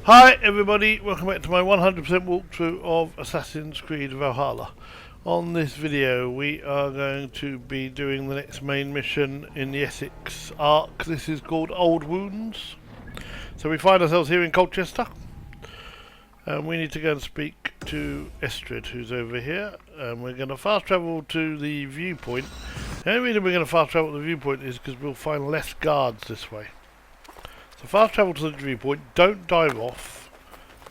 Hi everybody, welcome back to my 100% walkthrough of Assassin's Creed Valhalla. On this video we are going to be doing the next main mission in the Essex arc. This is called Old Wounds. So we find ourselves here in Colchester and we need to go and speak to Estrid, who's over here, and we're going to fast travel to the viewpoint. The only reason we're going to fast travel to the viewpoint is because we'll find less guards this way. So fast travel to the viewpoint, don't dive off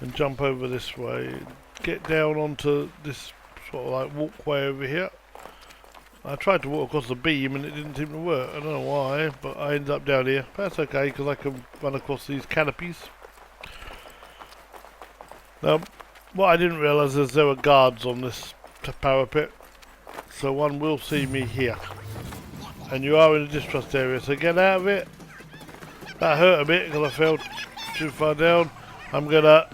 and jump over this way. Get down onto this sort of like walkway over here. I tried to walk across the beam and it didn't seem to work. I don't know why, but I ended up down here. But that's okay because I can run across these canopies. Now, what I didn't realise is there were guards on this parapet. So one will see me here. And you are in a distrust area, so get out of it. That hurt a bit because I fell too far down. I'm going to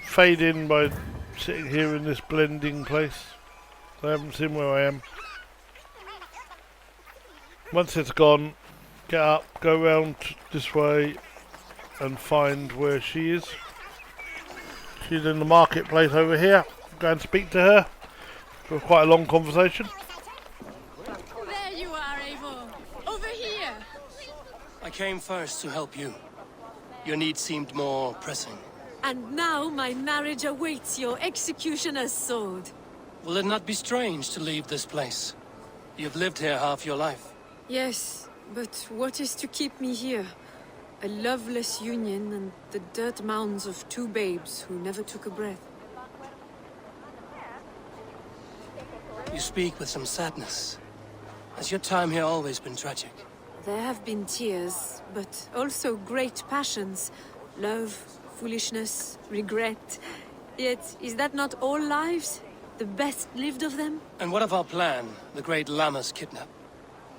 fade in by sitting here in this blending place. I haven't seen where I am. Once it's gone, get up, go round this way and find where she is. She's in the marketplace over here. Go and speak to her for quite a long conversation. There you are, Eivor. Over here. I came first to help you. Your need seemed more pressing. And now my marriage awaits your executioner's sword. Will it not be strange to leave this place? You've lived here half your life. Yes, but what is to keep me here? A loveless union and the dirt mounds of two babes who never took a breath. You speak with some sadness. Has your time here always been tragic? There have been tears, but also great passions. Love, foolishness, regret. Yet, is that not all lives? The best lived of them? And what of our plan, the great Lamma's kidnap?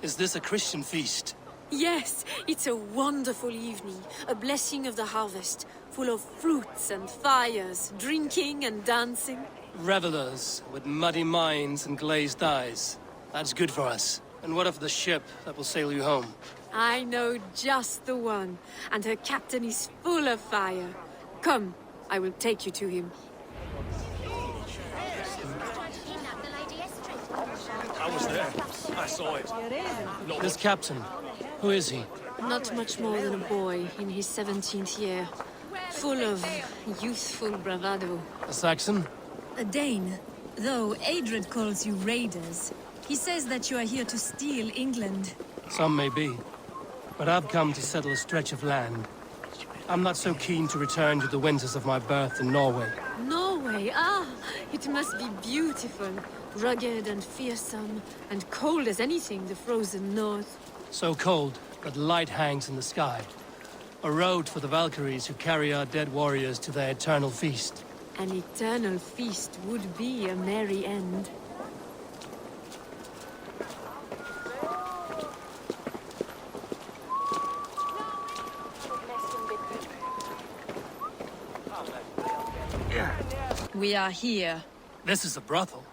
Is this a Christian feast? Yes, it's a wonderful evening. A blessing of the harvest, full of fruits and fires, drinking and dancing. Revelers with muddy minds and glazed eyes. That's good for us. And what of the ship that will sail you home? I know just the one, and her captain is full of fire. Come, I will take you to him. I was there. I saw it. This captain, who is he? Not much more than a boy in his 17th year, full of youthful bravado. A Saxon? A Dane, though Adred calls you raiders. He says that you are here to steal England. Some may be. But I've come to settle a stretch of land. I'm not so keen to return to the winters of my birth in Norway. Norway, ah, it must be beautiful. Rugged and fearsome, and cold as anything the frozen north. So cold that light hangs in the sky. A road for the Valkyries who carry our dead warriors to their eternal feast. An eternal feast would be a merry end. We are here. This is a brothel.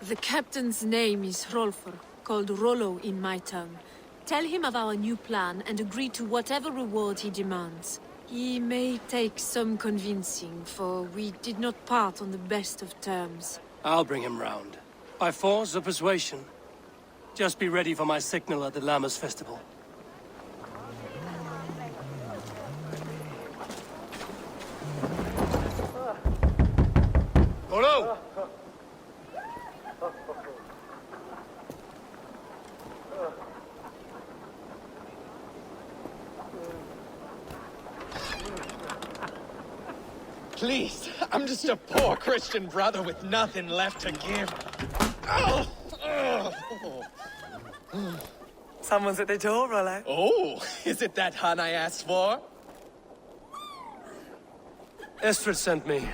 The captain's name is Hrolfr, called Rollo in my tongue. Tell him of our new plan and agree to whatever reward he demands. He may take some convincing, for we did not part on the best of terms. I'll bring him round. By force or persuasion. Just be ready for my signal at the Lammas festival. Rollo! Please, I'm just a poor Christian brother with nothing left to give. Someone's at the door, Rollo. Oh, is it that hun I asked for? Estrid sent me.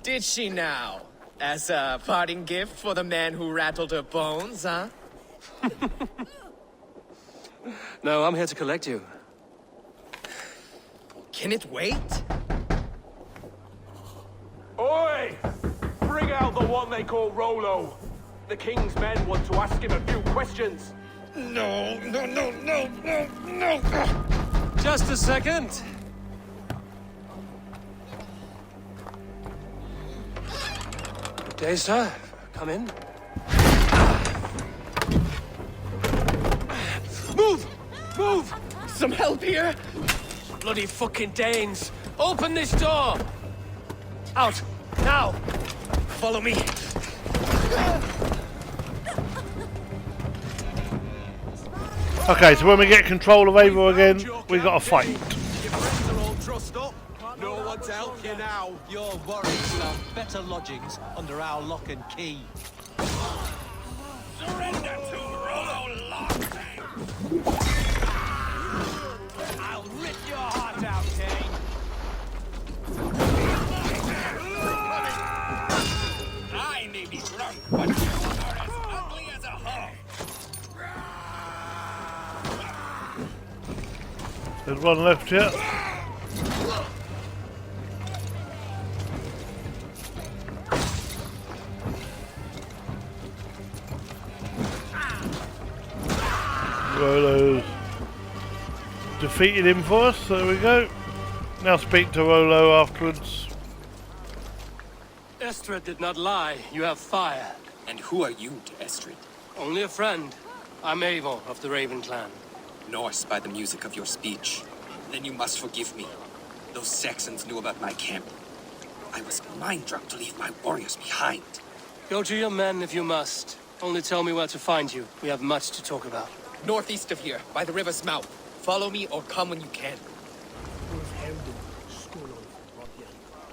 Did she now? As a parting gift for the man who rattled her bones, huh? No, I'm here to collect you. Can it wait? Oi! Bring out the one they call Rollo. The king's men want to ask him a few questions. No, no, no, no, no, no! Just a second. Day, sir. Come in. Move! Move! Some help here? Bloody fucking Danes! Open this door! Out! Now! Follow me. Okay, so when we get control of Ava again, we got to fight. Your friends are all trussed up. No one to help you now. Your worries will have better lodgings under our lock and key. Surrender to Rollo Lockbang. I'll rip your heart out, Kane. I may be drunk, but you are as ugly as a hog. There's one left here. Rollo's defeated him for us, there we go. Now speak to Rollo afterwards. Estrid did not lie. You have fire. And who are you to Estrid? Only a friend. I'm Avon of the Raven clan. Norse by the music of your speech. Then you must forgive me. Those Saxons knew about my camp. I was mind-drunk to leave my warriors behind. Go to your men if you must. Only tell me where to find you. We have much to talk about. Northeast of here, by the river's mouth. Follow me or come when you can.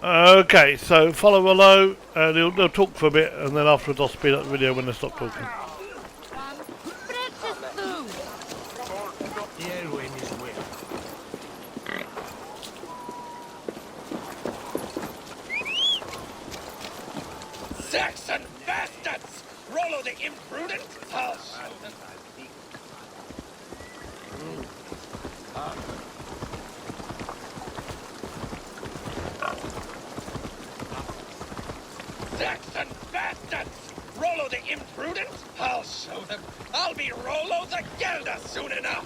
Okay, so follow Rollo, and they'll talk for a bit, and then afterwards I'll speed up the video when they stop talking. Saxon bastards! Rollo the imprudent? Hush! Saxon bastards! Rollo the imprudent? I'll show them. I'll be Rollo the Gelder soon enough!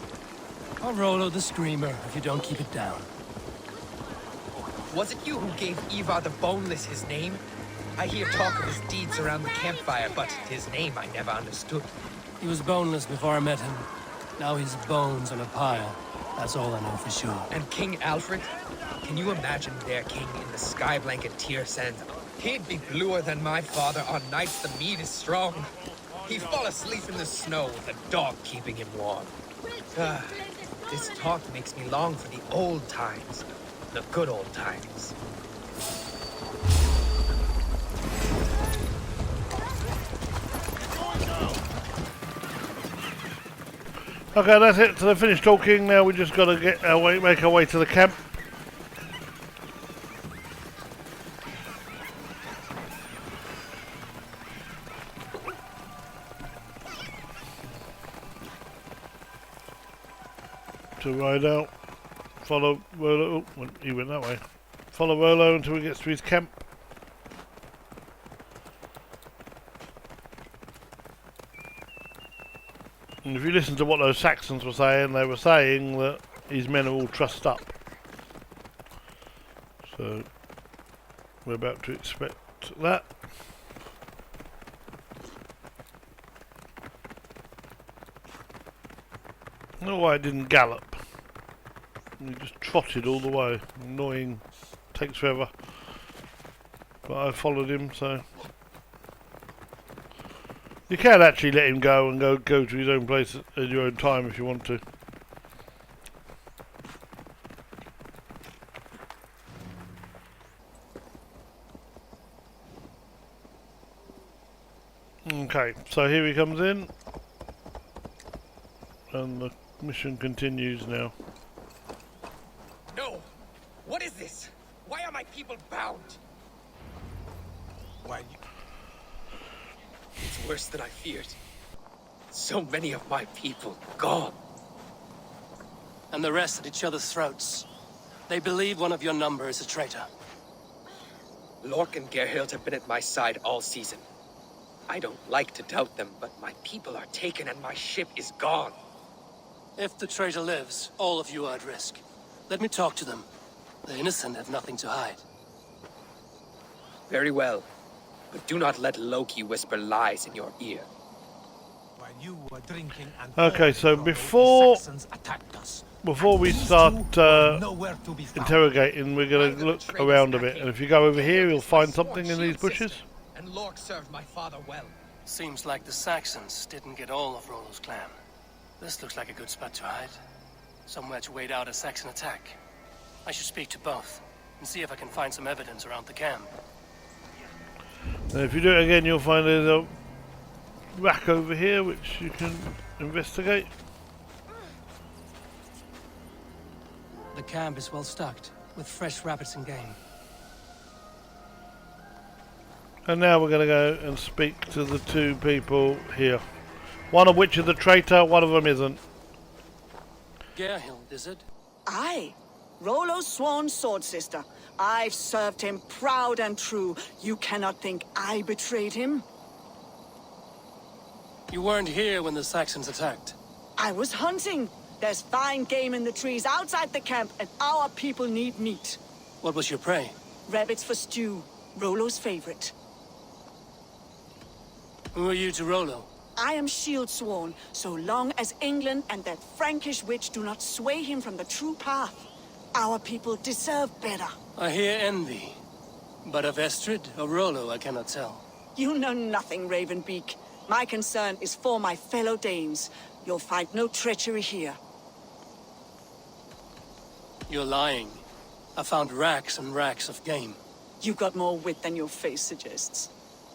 I'll Rollo the Screamer if you don't keep it down. Was it you who gave Ivar the Boneless his name? I hear talk of his deeds around the campfire, but his name I never understood. He was boneless before I met him. Now he's bones on a pyre. That's all I know for sure. And King Alfred? Can you imagine their king in the sky blanket tear sand? He'd be bluer than my father on nights the mead is strong. He'd fall asleep in the snow with a dog keeping him warm. This talk makes me long for the old times. The good old times. Okay, that's it. So they finished talking. Now we just got to get our way, make our way to the camp. To ride out. Follow Rollo. Oh, he went that way. Follow Rollo until he gets to his camp. And if you listen to what those Saxons were saying, they were saying that his men are all trussed up. So we're about to expect that. I don't know why it didn't gallop. He just trotted all the way. Annoying. Takes forever. But I followed him, so... You can actually let him go and go to his own place at your own time if you want to. Okay, so here he comes in. And the mission continues now. No! What is this? Why are my people bound? Why you... It's worse than I feared. So many of my people gone. And the rest at each other's throats. They believe one of your number is a traitor. Lork and Gerhild have been at my side all season. I don't like to doubt them, but my people are taken and my ship is gone. If the traitor lives, all of you are at risk. Let me talk to them. The innocent have nothing to hide. Very well. but do not let Loki whisper lies in your ear. While you were drinking and Okay, all so Rollo, the before Saxons attacked us. we These start two were nowhere to be found. interrogating, we're going to look around a bit, and if you go over here, you'll find something in these bushes. And Lork served my father well. Seems like the Saxons didn't get all of Rollo's clan. This looks like a good spot to hide. Somewhere to wait out a Saxon attack. I should speak to both, and see if I can find some evidence around the camp. And if you do it again, you'll find there's a rack over here, which you can investigate. The camp is well stocked, with fresh rabbits and game. And now we're going to go and speak to the two people here. One of which is a traitor, one of them isn't. Gerhild, is it? Aye. Rollo's sworn sword sister. I've served him proud and true. You cannot think I betrayed him? You weren't here when the Saxons attacked. I was hunting. There's fine game in the trees outside the camp, and our people need meat. What was your prey? Rabbits for stew. Rollo's favorite. Who are you to Rollo? I am shield sworn, so long as England and that Frankish witch do not sway him from the true path. Our people deserve better. I hear envy. But of Estrid or Rollo, I cannot tell. You know nothing, Ravenbeak. My concern is for my fellow Danes. You'll find no treachery here. You're lying. I found racks and racks of game. You got more wit than your face suggests.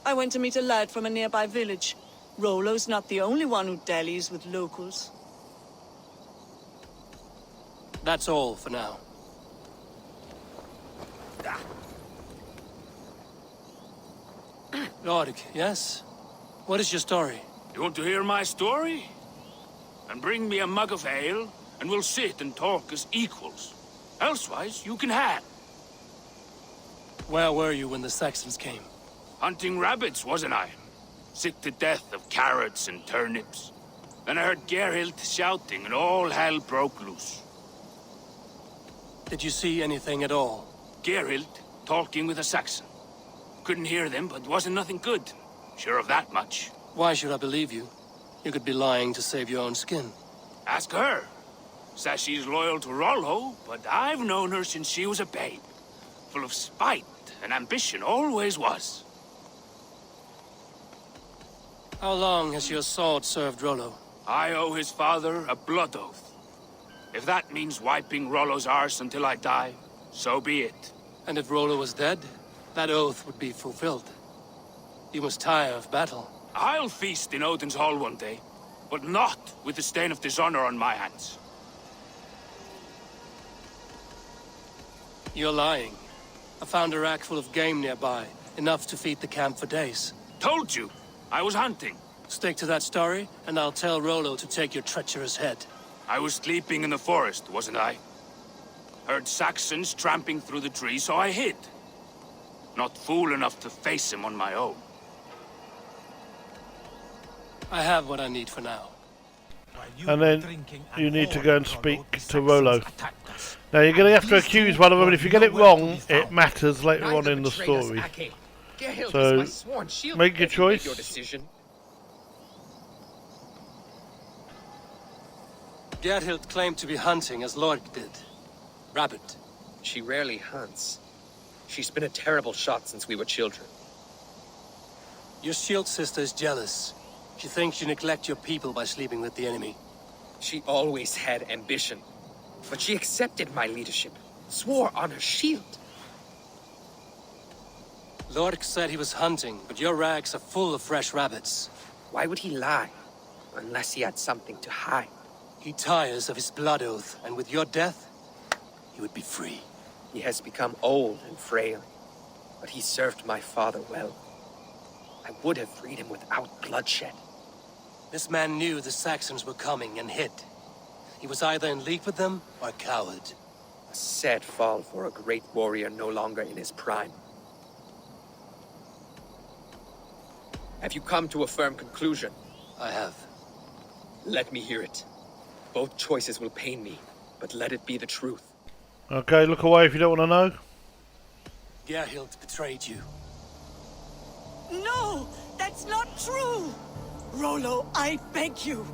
I went to meet a lad from a nearby village. Rollo's not the only one who dallies with locals. That's all for now. Lord, yes? What is your story? You want to hear my story? And bring me a mug of ale, and we'll sit and talk as equals. Elsewise, you can hang. Where were you when the Saxons came? Hunting rabbits, wasn't I? Sick to death of carrots and turnips. Then I heard Gerhild shouting, and all hell broke loose. Did you see anything at all? Gerhild talking with a Saxon. Couldn't hear them, but wasn't nothing good. Sure of that much. Why should I believe you? You could be lying to save your own skin. Ask her. Says she's loyal to Rollo, but I've known her since she was a babe. Full of spite and ambition, always was. How long has your sword served Rollo? I owe his father a blood oath. If that means wiping Rollo's arse until I die, so be it. And if Rollo was dead, that oath would be fulfilled. You must tire of battle. I'll feast in Odin's hall one day, but not with the stain of dishonor on my hands. You're lying. I found a rack full of game nearby, enough to feed the camp for days. Told you, I was hunting. Stick to that story, and I'll tell Rollo to take your treacherous head. I was sleeping in the forest, wasn't I? Heard Saxons tramping through the trees, so I hid. Not fool enough to face him on my own. I have what I need for now. And then you need to go and speak to Rollo. Now you're going to have to accuse one of them, and if you get it wrong, it matters later on in the story. So, make your choice. Gerhild claimed to be hunting as Lork did. Rabbit. She rarely hunts. She's been a terrible shot since we were children. Your shield sister is jealous. She thinks you neglect your people by sleeping with the enemy. She always had ambition. But she accepted my leadership. Swore on her shield. Lork said he was hunting, but your rags are full of fresh rabbits. Why would he lie? Unless he had something to hide. He tires of his blood oath, and with your death, he would be free. He has become old and frail. But he served my father well. I would have freed him without bloodshed. This man knew the Saxons were coming and hid. He was either in league with them or a coward. A sad fall for a great warrior no longer in his prime. Have you come to a firm conclusion? I have. Let me hear it. Both choices will pain me, but let it be the truth. Okay, look away if you don't want to know. Gerhild betrayed you. No! That's not true! Rollo, I beg you!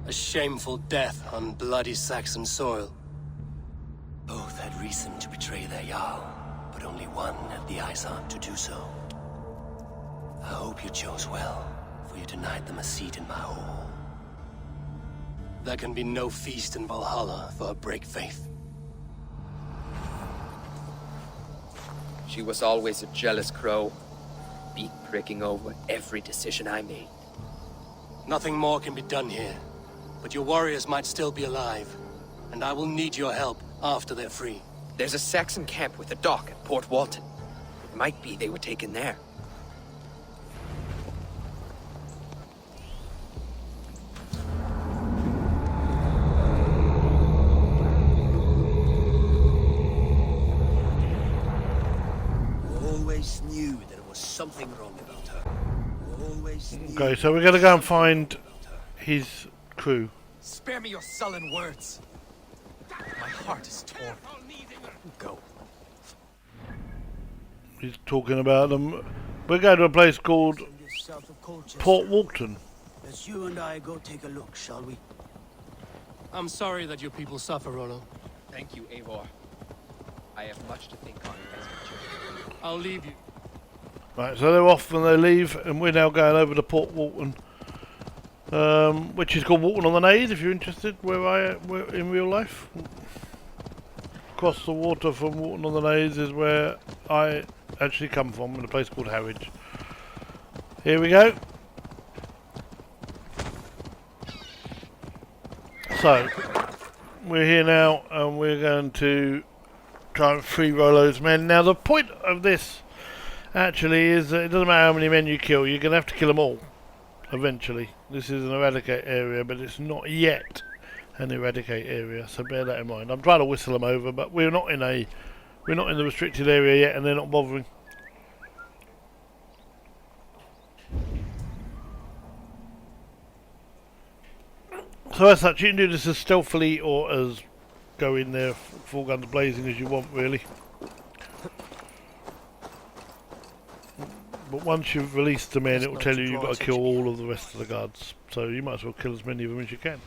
A shameful death on bloody Saxon soil. Both had reason to betray their Jarl, but only one had the eyes on to do so. I hope you chose well, for you denied them a seat in my hall. There can be no feast in Valhalla for a break faith. She was always a jealous crow, beak pricking over every decision I made. Nothing more can be done here, but your warriors might still be alive, and I will need your help after they're free. There's a Saxon camp with a dock at Port Walton. It might be they were taken there. Always knew there was something wrong about her. Always knew. Okay, so we're going to go and find his crew. Spare me your sullen words. My heart is torn. Go. He's talking about them. We're going to a place called Port Walton. Let's you and I go take a look, shall we? I'm sorry that your people suffer, Rollo. Thank you, Eivor. I have much to think on as we journey. I'll leave you. Right, so they're off and they leave, and we're now going over to Port Walton, which is called Walton on the Naze, if you're interested, where in real life. Across the water from Walton on the Naze is where I actually come from, in a place called Harwich. Here we go. So, we're here now, and we're going to try and free Rollo's men. Now, the point of this actually is that it doesn't matter how many men you kill, you're going to have to kill them all eventually. This is an eradicate area, but it's not yet an eradicate area, so bear that in mind. I'm trying to whistle them over, but we're not in the restricted area yet, and they're not bothering. So as such, you can do this as stealthily or as go in there full guns blazing as you want, really. But once you've released the men, it will tell you you've got to kill all of the rest of the guards. So you might as well kill as many of them as you can.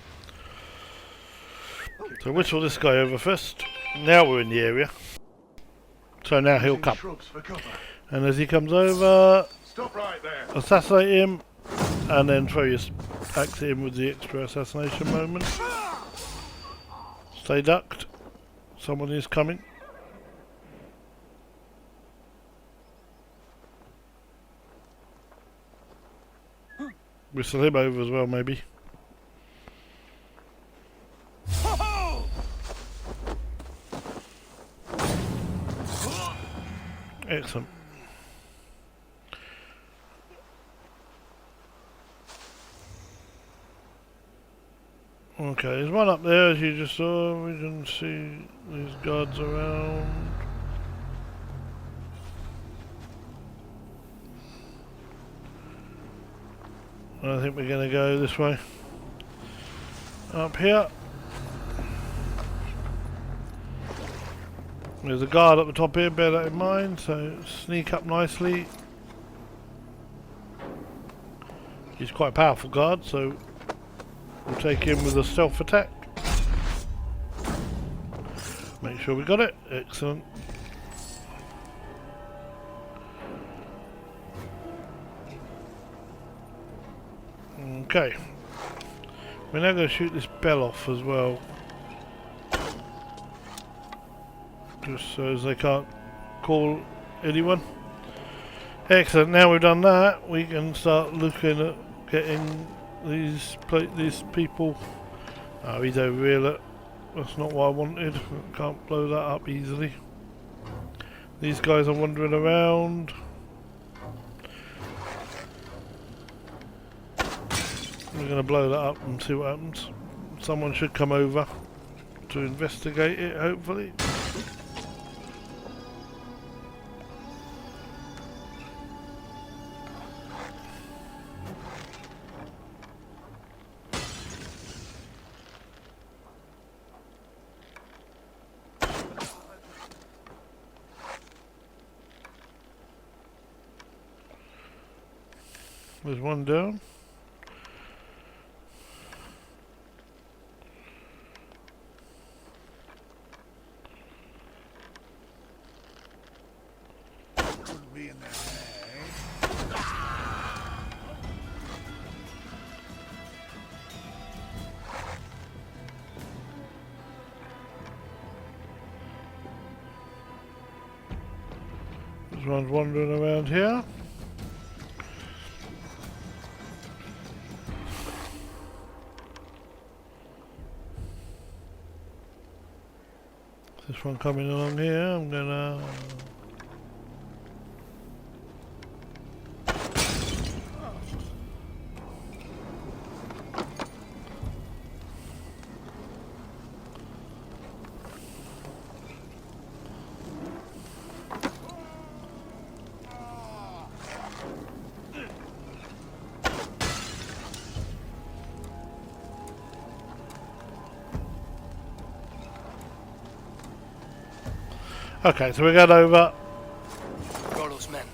So whistle this guy over first. Now we're in the area. So now he'll come. And as he comes over, assassinate him, and then throw your axe at him with the extra assassination moment. Stay ducked. Someone is coming. Whistle him over as well, maybe. Excellent. Okay, there's one up there as you just saw. We can see these guards around. I think we're going to go this way. Up here. There's a guard at the top here, bear that in mind, so sneak up nicely. He's quite a powerful guard, so we'll take him with a stealth attack. Make sure we got it. Excellent. Okay. We're now going to shoot this bell off as well. Just so as they can't call anyone. Excellent. Now we've done that, we can start looking at getting these people. Oh, he's over here. Look. That's not what I wanted. Can't blow that up easily. These guys are wandering around. We're going to blow that up and see what happens. Someone should come over to investigate it, hopefully. There's one down. Could be in there. This one's wandering around here. This one coming along here, I'm gonna... Okay, so we got over. Rollo's men,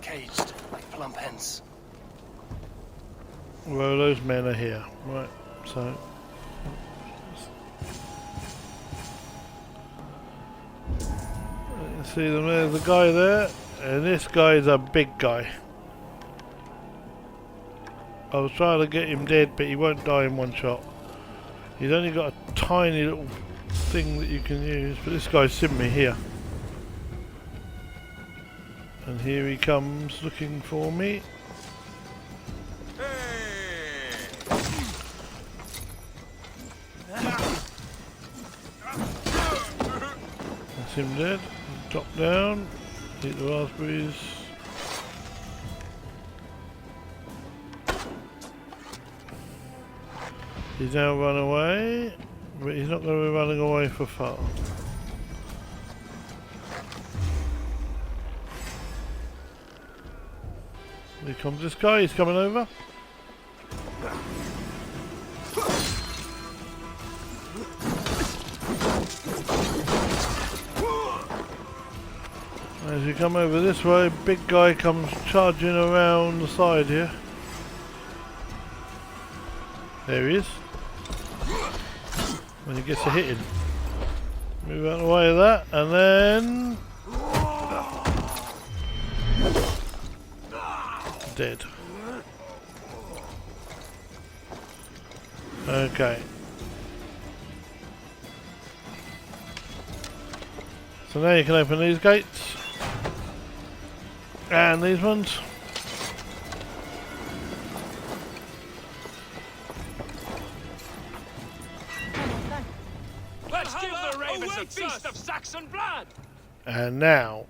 caged like plump hens. Well, those men are here, right? So you can see them. There's a guy there, and this guy is a big guy. I was trying to get him dead, but he won't die in one shot. He's only got a tiny little thing that you can use, but this guy's seen me here. And here he comes looking for me. That's him dead. Drop down. Eat the raspberries. He's now run away, but he's not going to be running away for far. Here comes this guy, he's coming over. As you come over this way, big guy comes charging around the side here. There he is. When he gets a hit in. Move out of the way of that, and then... dead. Okay. So now you can open these gates. And these ones. Let's give the ravens a feast of Saxon blood! And now.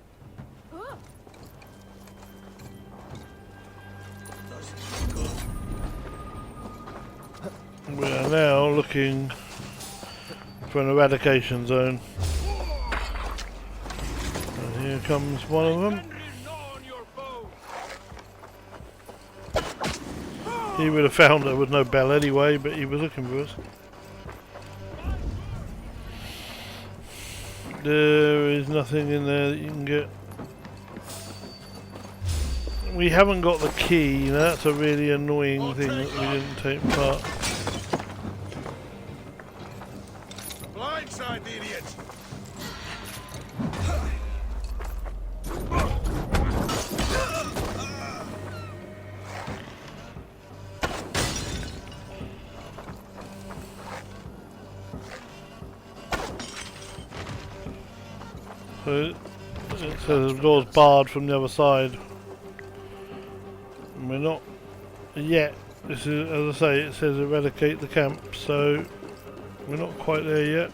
We are now looking for an eradication zone. And here comes one of them. He would have found her with no bell anyway, but he was looking for us. There is nothing in there that you can get. We haven't got the key, you know, that's a really annoying thing that we didn't take part. Blindside the idiot! So it says the door's barred from the other side. And we're not yet. This is, as I say, it says eradicate the camp, so we're not quite there yet.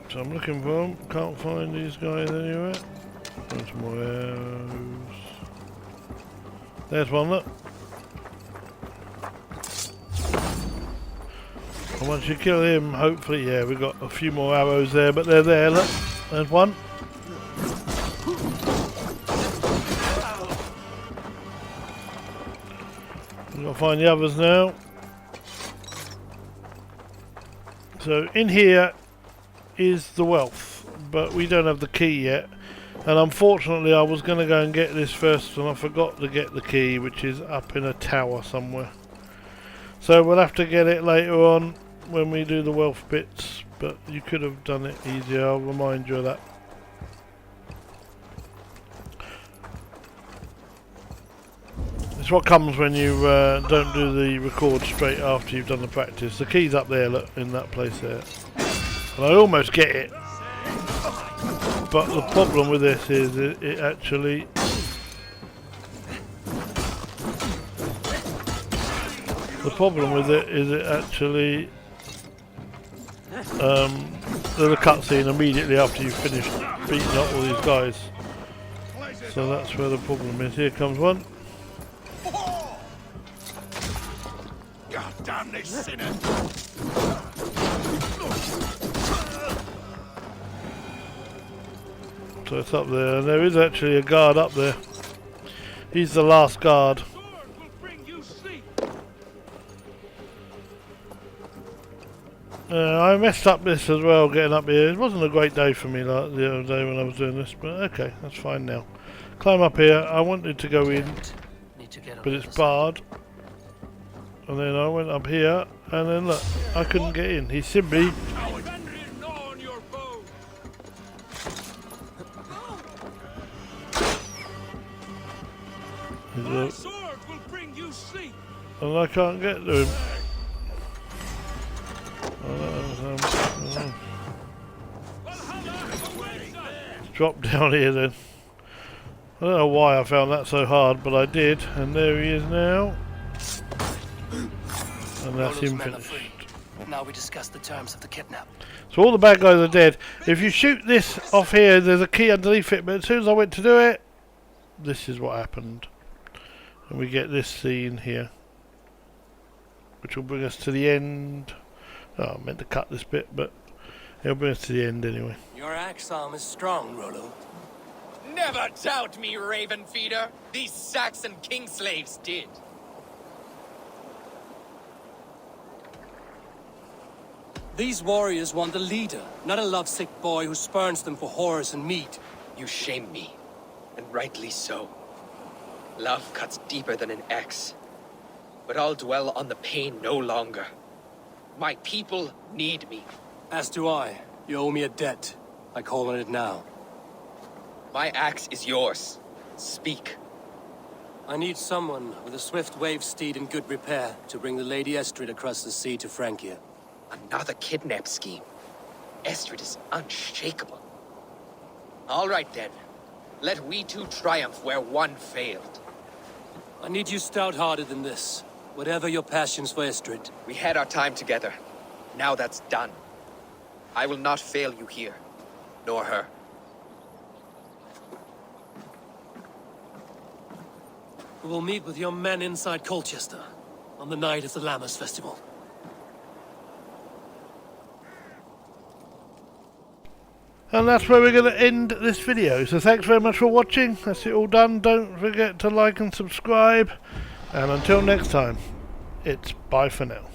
So I'm looking for them. Can't find these guys anywhere. There's some more arrows. There's one, look. And once you kill him, hopefully, yeah, we've got a few more arrows there, but they're there, look. There's one. We've got to find the others now. So in here is the wealth. but we don't have the key yet. And unfortunately I was going to go and get this first and I forgot to get the key, which is up in a tower somewhere. So we'll have to get it later on when we do the wealth bits, but you could have done it easier, I'll remind you of that. It's what comes when you don't do the record straight after you've done the practice. The key's up there, look, in that place there. And I almost get it. But the problem with this is it actually... The problem with it is it actually... there's a cutscene immediately after you've finished beating up all these guys. So that's where the problem is. Here comes one. God damn this sinner! So it's up there, and there is actually a guard up there. He's the last guard. I messed up this as well, getting up here. It wasn't a great day for me like the other day when I was doing this, but okay, that's fine now. Climb up here. I wanted to go in, but it's barred. And then I went up here, and then look, I couldn't get in. He's simply... And I can't get to him. Drop down here then. I don't know why I found that so hard, but I did. And there he is now. And that's him finished. Now we discuss the terms of the kidnap. So all the bad guys are dead. If you shoot this off here, there's a key underneath it, but as soon as I went to do it, this is what happened. And we get this scene here, which will bring us to the end. Oh, I meant to cut this bit, but it'll bring us to the end anyway. Your axe arm is strong, Rollo. Never doubt me, Raven Feeder. These Saxon king slaves did. These warriors want a leader, not a lovesick boy who spurns them for horrors and meat. You shame me, and rightly so. Love cuts deeper than an axe, but I'll dwell on the pain no longer. My people need me. As do I. You owe me a debt. I call on it now. My axe is yours. Speak. I need someone with a swift wave steed in good repair to bring the Lady Estrid across the sea to Francia. Another kidnap scheme. Estrid is unshakable. All right then. Let we two triumph where one failed. I need you stout-hearted in this. Whatever your passions for Estrid. We had our time together. Now that's done. I will not fail you here. Nor her. We will meet with your men inside Colchester on the night of the Lammas Festival. And that's where we're going to end this video. So thanks very much for watching. That's it all done. Don't forget to like and subscribe. And until next time, it's bye for now.